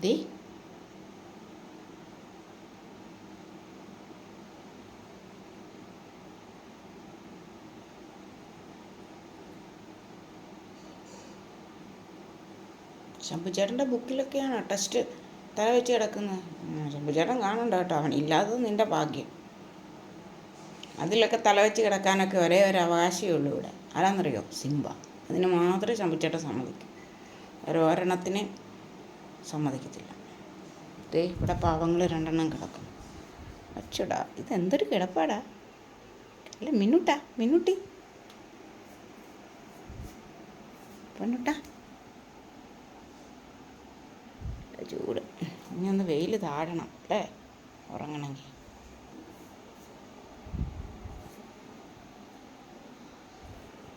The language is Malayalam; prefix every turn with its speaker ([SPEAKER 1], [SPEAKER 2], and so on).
[SPEAKER 1] ദേ ശംഭുചേട്ടൻ്റെ ബുക്കിലൊക്കെയാണ് ടെസ്റ്റ് തല വെച്ച് കിടക്കുന്നത്. ശംഭുചേട്ടൻ കാണണ്ട കേട്ടോ, അവൻ ഇല്ലാത്തത് നിൻ്റെ ഭാഗ്യം. അതിലൊക്കെ തല വെച്ച് കിടക്കാനൊക്കെ ഒരേ ഒരു അവകാശമേ ഉള്ളൂ ഇവിടെ. ആരാന്നറിയോ? സിംബ. അതിന് മാത്രമേ ശംഭുചേട്ടൻ സമ്മതിക്കൂ, ഒരെണ്ണത്തിന് സമ്മതിക്കത്തില്ല. ദേ ഇവിടെ പാവങ്ങൾ 2 കിടക്കും. അച്ചടാ, ഇതെന്തൊരു കിടപ്പാടാ. അല്ല മിന്നുട്ടി പെണ്ണുട്ടാ, ചൂട്. ഇനി ഒന്ന് വെയിൽ താഴണം അല്ലേ ഉറങ്ങണമെങ്കിൽ.